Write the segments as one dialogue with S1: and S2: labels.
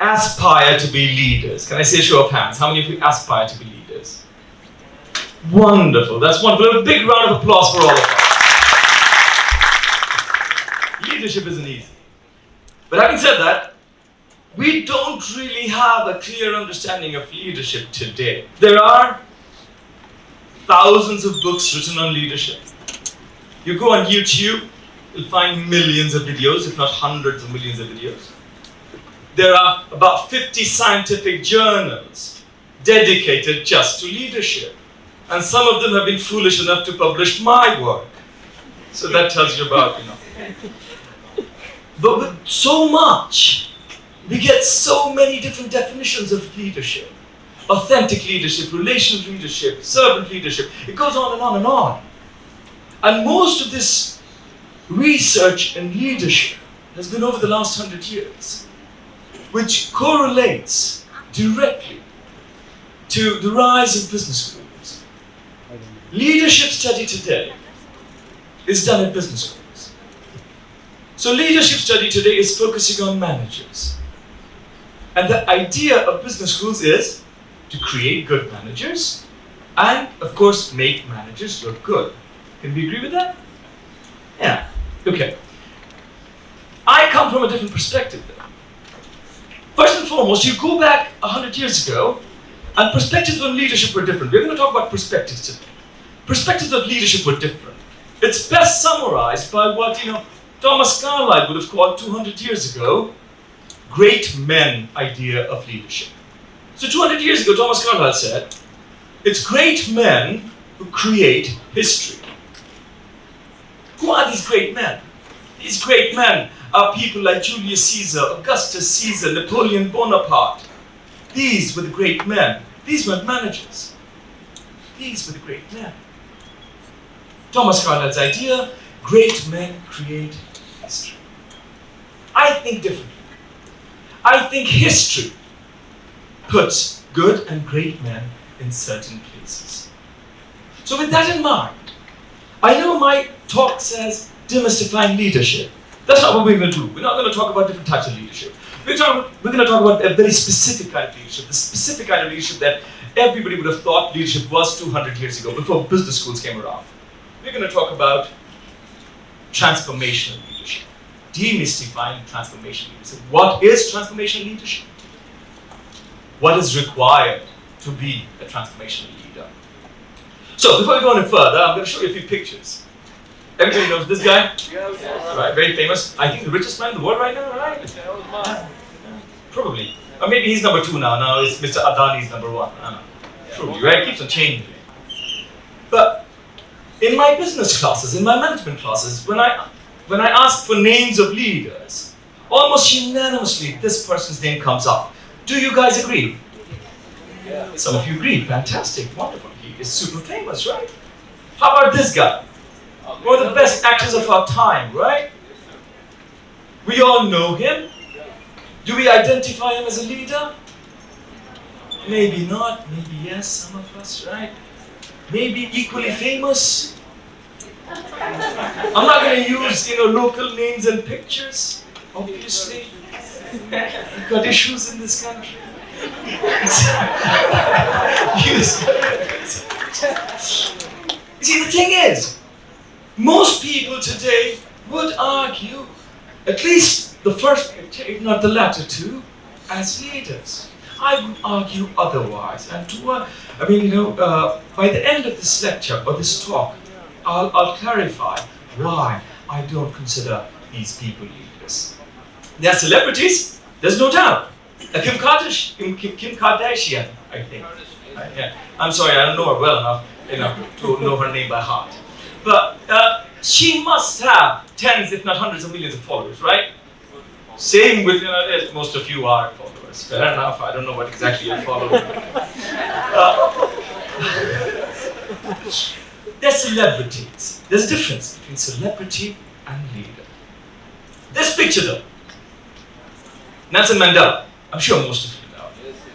S1: aspire to be leaders? Can I see a show of hands? How many of you aspire to be leaders? Wonderful, that's wonderful. A big round of applause for all of us. Leadership isn't easy. But having said that, we don't really have a clear understanding of leadership today. There are thousands of books written on leadership. You go on YouTube, you'll find millions of videos, if not hundreds of millions of videos. There are about 50 scientific journals dedicated just to leadership. And some of them have been foolish enough to publish my work. So that tells you about, But with so much, we get so many different definitions of leadership. Authentic leadership, relational leadership, servant leadership. It goes on and on and on. And most of this research in leadership has been over the last 100 years, which correlates directly to the rise of business schools. Leadership study today is done in business schools. So leadership study today is focusing on managers. And the idea of business schools is to create good managers and, of course, make managers look good. Can we agree with that? Yeah. Okay. I come from a different perspective though. First and foremost, you go back 100 years ago, and perspectives on leadership were different. We're going to talk about perspectives today. Perspectives of leadership were different. It's best summarized by what, Thomas Carlyle would have called 200 years ago, great men idea of leadership. So 200 years ago, Thomas Carlyle said, it's great men who create history. Who are these great men? These great men are people like Julius Caesar, Augustus Caesar, Napoleon Bonaparte. These were the great men. These weren't managers. These were the great men. Thomas Carlyle's idea, great men create history. I think differently. I think history puts good and great men in certain places. So with that in mind, I know my talk says demystifying leadership. That's not what we're going to do. We're not going to talk about different types of leadership. We're going to talk about a very specific kind of leadership, the specific kind of leadership that everybody would have thought leadership was 200 years ago, before business schools came around. We're going to talk about transformational leadership, demystifying transformational leadership. What is transformational leadership? What is required to be a transformational leader? So before we go any further, I'm going to show you a few pictures. Everybody knows this guy? Yes. Right, very famous. I think the richest man in the world right now, right? Probably. Or maybe he's number 2 now. Now it's Mr. Adani's number 1. I don't know. Probably, right? It keeps on changing. But in my business classes, in my management classes, when I ask for names of leaders, almost unanimously this person's name comes up. Do you guys agree? Yeah. Some of you agree. Fantastic. Wonderful. He is super famous, right? How about this guy? One of the best actors of our time, right? We all know him. Do we identify him as a leader? Maybe not, maybe yes, some of us, right? Maybe equally famous. I'm not going to use, local names and pictures, obviously. We've got issues in this country. You see, the thing is, most people today would argue, at least the first picture, if not the latter two, as leaders. I would argue otherwise. And by the end of this lecture or this talk, I'll clarify why I don't consider these people leaders. They are celebrities, there's no doubt. Kim Kardashian, I think. Yeah. I'm sorry, I don't know her well enough, to know her name by heart. But she must have tens, if not hundreds of millions of followers, right? Same with, most of you are followers. Fair enough, I don't know what exactly you're following. They're celebrities. There's a difference between celebrity and leader. This picture though, Nelson Mandela. I'm sure most of you know.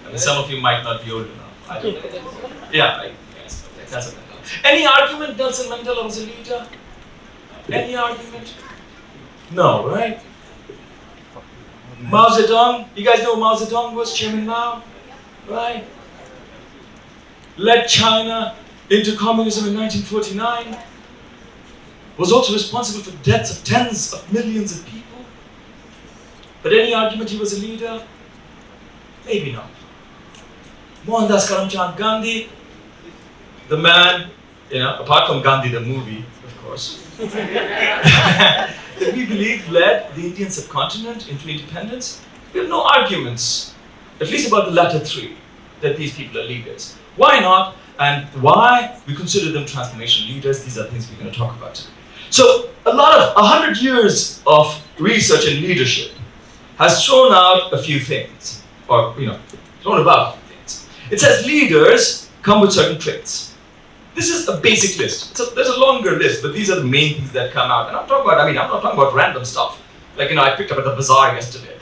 S1: I mean, some of you might not be old enough. I don't know. Yeah, yes, Nelson Mandela. Any argument Nelson Mandela was a leader? Any argument? No, right? Mao Zedong, you guys know who Mao Zedong was, Chairman Mao, right? Led China into communism in 1949, was also responsible for the deaths of tens of millions of people. But any argument he was a leader? Maybe not. Mohandas Karamchand Gandhi, the man, apart from Gandhi the movie, of course, that we believe led the Indian subcontinent into independence. We have no arguments, at least about the latter three, that these people are leaders. Why not? And why we consider them transformation leaders? These are things we're going to talk about today. So, 100 years of research in leadership has thrown out a few things, or thrown about a few things. It says leaders come with certain traits. This is a basic list. So there's a longer list, but these are the main things that come out. And I'm not talking about random stuff. Like, I picked up at the bazaar yesterday.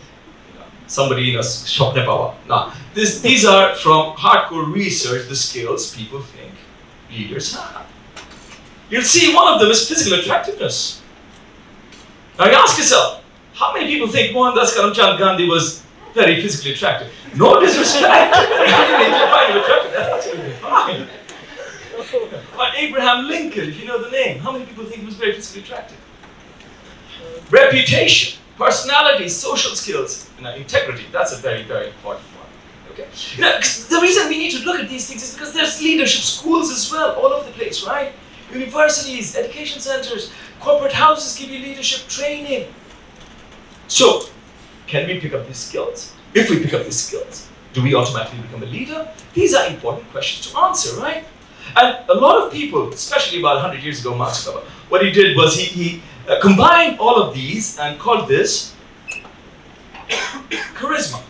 S1: Somebody, ShopnerDesh. No, these are from hardcore research, the skills people think leaders have. You'll see one of them is physical attractiveness. Now you ask yourself, how many people think Mohandas Karamchand Gandhi was very physically attractive? No disrespect. If you find him attractive, that's absolutely fine. But Abraham Lincoln, if you know the name, how many people think he was very physically attractive? Reputation, personality, social skills, integrity, that's a very, very important one. Okay? The reason we need to look at these things is because there's leadership schools as well, all over the place, right? Universities, education centers, corporate houses give you leadership training. So, can we pick up these skills? If we pick up these skills, do we automatically become a leader? These are important questions to answer, right? And a lot of people, especially about 100 years ago, Marx, what he did was he combined all of these and called this charisma.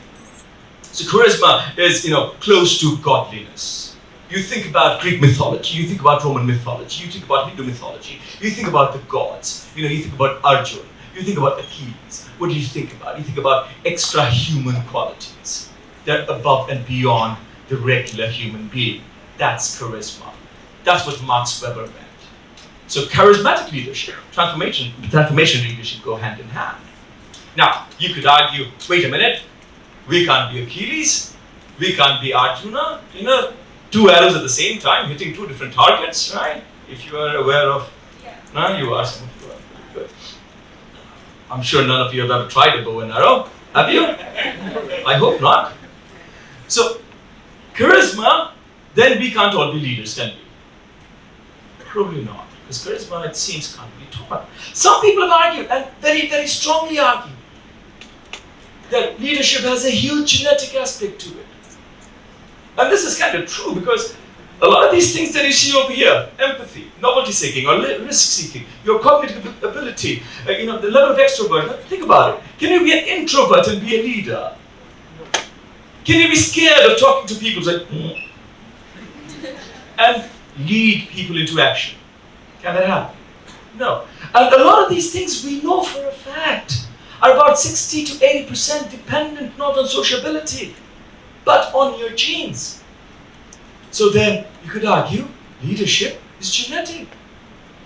S1: So charisma is, close to godliness. You think about Greek mythology, you think about Roman mythology, you think about Hindu mythology, you think about the gods, you think about Arjun, you think about Achilles. What do you think about? You think about extra-human qualities. They're above and beyond the regular human being. That's charisma. That's what Max Weber meant. So charismatic leadership, transformation leadership go hand in hand. Now, you could argue, wait a minute, we can't be Achilles, we can't be Arjuna, two arrows at the same time, hitting two different targets, right? If you are aware of, you are. Good. I'm sure none of you have ever tried a bow and arrow, have you? I hope not. So, charisma, then we can't all be leaders, can we? Probably not, because charisma, it seems, can't be taught. Some people have argued, and very, very strongly argued, that leadership has a huge genetic aspect to it. And this is kind of true, because a lot of these things that you see over here, empathy, novelty seeking, or risk seeking, your cognitive ability, the level of extrovert, think about it. Can you be an introvert and be a leader? Can you be scared of talking to people and lead people into action? Can that happen? No. And a lot of these things we know for a fact are about 60 to 80% dependent not on sociability, but on your genes. So then you could argue leadership is genetic.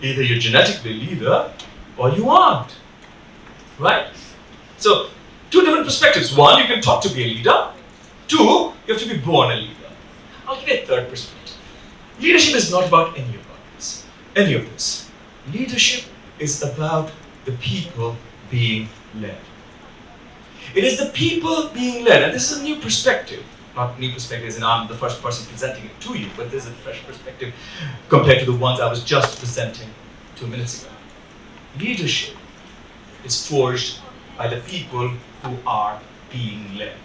S1: Either you're genetically a leader or you aren't. Right? So, two different perspectives. One, you can talk to be a leader. Two, you have to be born a leader. I'll give you a third perspective. Leadership is not about any of this. Leadership is about the people being led. It is the people being led, and this is a new perspective. Not new perspective as in I'm the first person presenting it to you, but this is a fresh perspective compared to the ones I was just presenting 2 minutes ago. Leadership is forged by the people who are being led.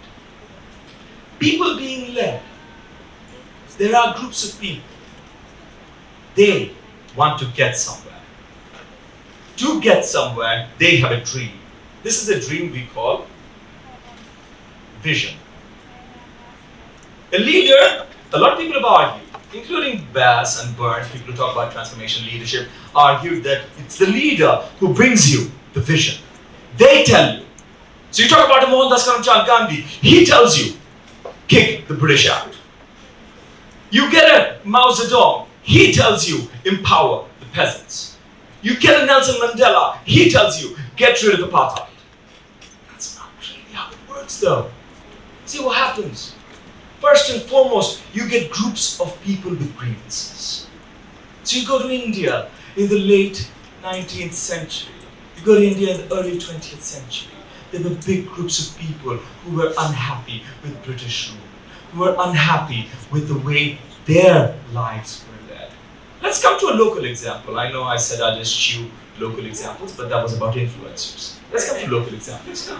S1: People being led. There are groups of people. They want to get somewhere. To get somewhere, they have a dream. This is a dream we call vision. A leader, a lot of people have argued, including Bass and Burns, people who talk about transformation leadership, argued that it's the leader who brings you the vision. They tell you. So you talk about Mohandas Karamchand Gandhi, he tells you, kick the British out. You get a Mao Zedong, he tells you, empower the peasants. You get a Nelson Mandela, he tells you, get rid of apartheid. That's not really how happens though? See what happens. First and foremost, you get groups of people with grievances. So you go to India in the late 19th century. You go to India in the early 20th century. There were big groups of people who were unhappy with British rule, who were unhappy with the way their lives were led. Let's come to a local example. I know I said I'd eschew local examples, but that was about influencers. Let's come to local examples now.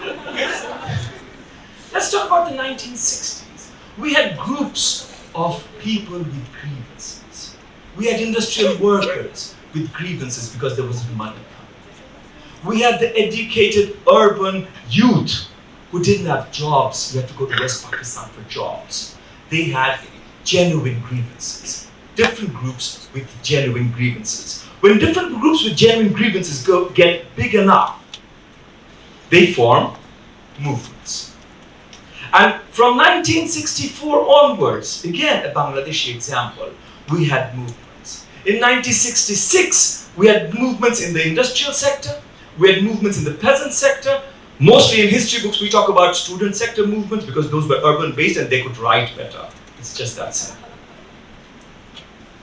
S1: Let's talk about the 1960s. We had groups of people with grievances. We had industrial workers with grievances because there wasn't money coming. We had the educated urban youth who didn't have jobs. You had to go to West Pakistan for jobs. They had genuine grievances. Different groups with genuine grievances. When different groups with genuine grievances get big enough, they form movements. And from 1964 onwards, again a Bangladeshi example, we had movements. In 1966, we had movements in the industrial sector, we had movements in the peasant sector. Mostly in history books we talk about student sector movements because those were urban based and they could write better. It's just that simple.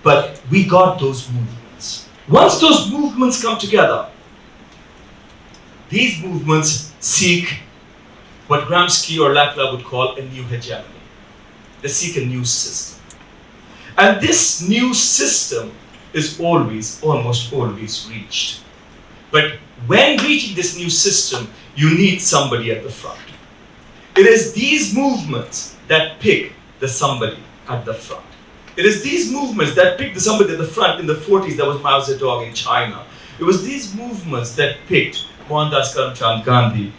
S1: But we got those movements. Once those movements come together, these movements seek what Gramsci or Lackler would call a new hegemony. They seek a new system. And this new system is almost always reached. But when reaching this new system, you need somebody at the front. It is these movements that pick the somebody at the front. It is these movements that picked the somebody at the front. In the 40s, there was Mao Zedong in China. It was these movements that picked Mohandas Karamchand Gandhi.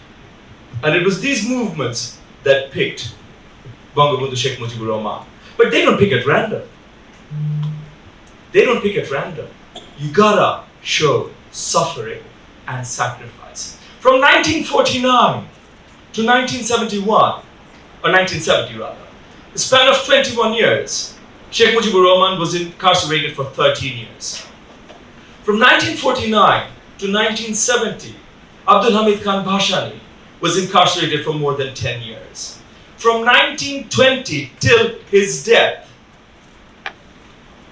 S1: And it was these movements that picked Bangabandhu Sheikh Mujibur Rahman. But they don't pick at random. They don't pick at random. You gotta show suffering and sacrifice. From 1949 to 1971, or 1970 rather, the span of 21 years, Sheikh Mujibur Rahman was incarcerated for 13 years. From 1949 to 1970, Abdul Hamid Khan Bhashani was incarcerated for more than 10 years. From 1920 till his death,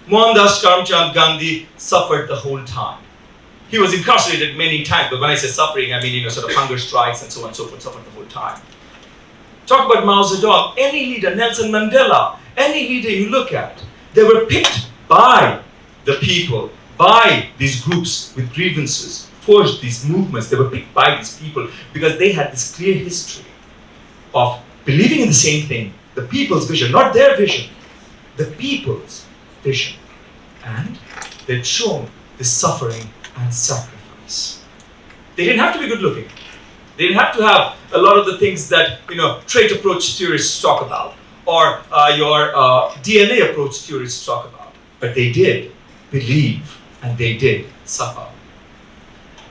S1: Mohandas Karamchand Gandhi suffered the whole time. He was incarcerated many times, but when I say suffering, I mean, sort of hunger strikes and so on and so forth, suffered the whole time. Talk about Mao Zedong, any leader, Nelson Mandela, any leader you look at, they were picked by the people, by these groups with grievances, forged these movements. They were picked by these people because they had this clear history of believing in the same thing, the people's vision, not their vision, the people's vision. And they'd shown this suffering and sacrifice. They didn't have to be good looking. They didn't have to have a lot of the things that, trait approach theorists talk about, or your DNA approach theorists talk about. But they did believe and they did suffer.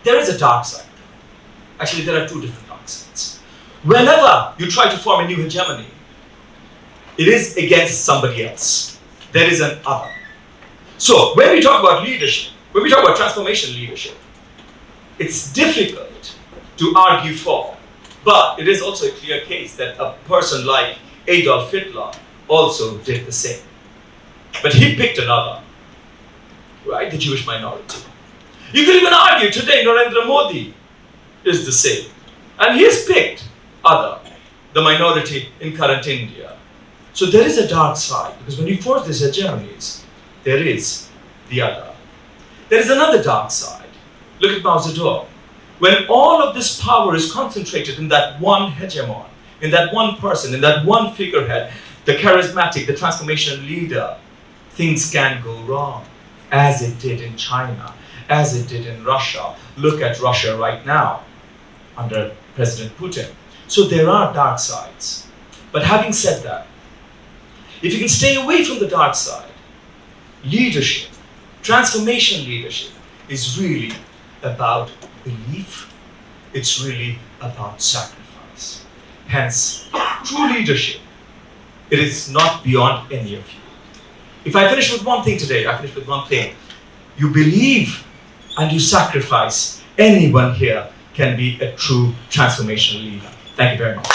S1: There is a dark side. Actually, there are two different dark sides. Whenever you try to form a new hegemony, it is against somebody else. There is an other. So, when we talk about leadership, when we talk about transformation leadership, it's difficult to argue for, but it is also a clear case that a person like Adolf Hitler also did the same. But he picked another, right? The Jewish minority. You could even argue today Narendra Modi is the same. And he's picked other, the minority in current India. So there is a dark side, because when you force these hegemonies, there is the other. There is another dark side. Look at Mao Zedong. When all of this power is concentrated in that one hegemon, in that one person, in that one figurehead, the charismatic, the transformation leader, things can go wrong, as it did in China, as it did in Russia. Look at Russia right now, under President Putin. So there are dark sides. But having said that, if you can stay away from the dark side, leadership, transformation leadership, is really about belief. It's really about sacrifice. Hence, true leadership, it is not beyond any of you. If I finish with one thing today, I finish with one thing. You believe and you sacrifice. Anyone here can be a true transformation leader. Thank you very much.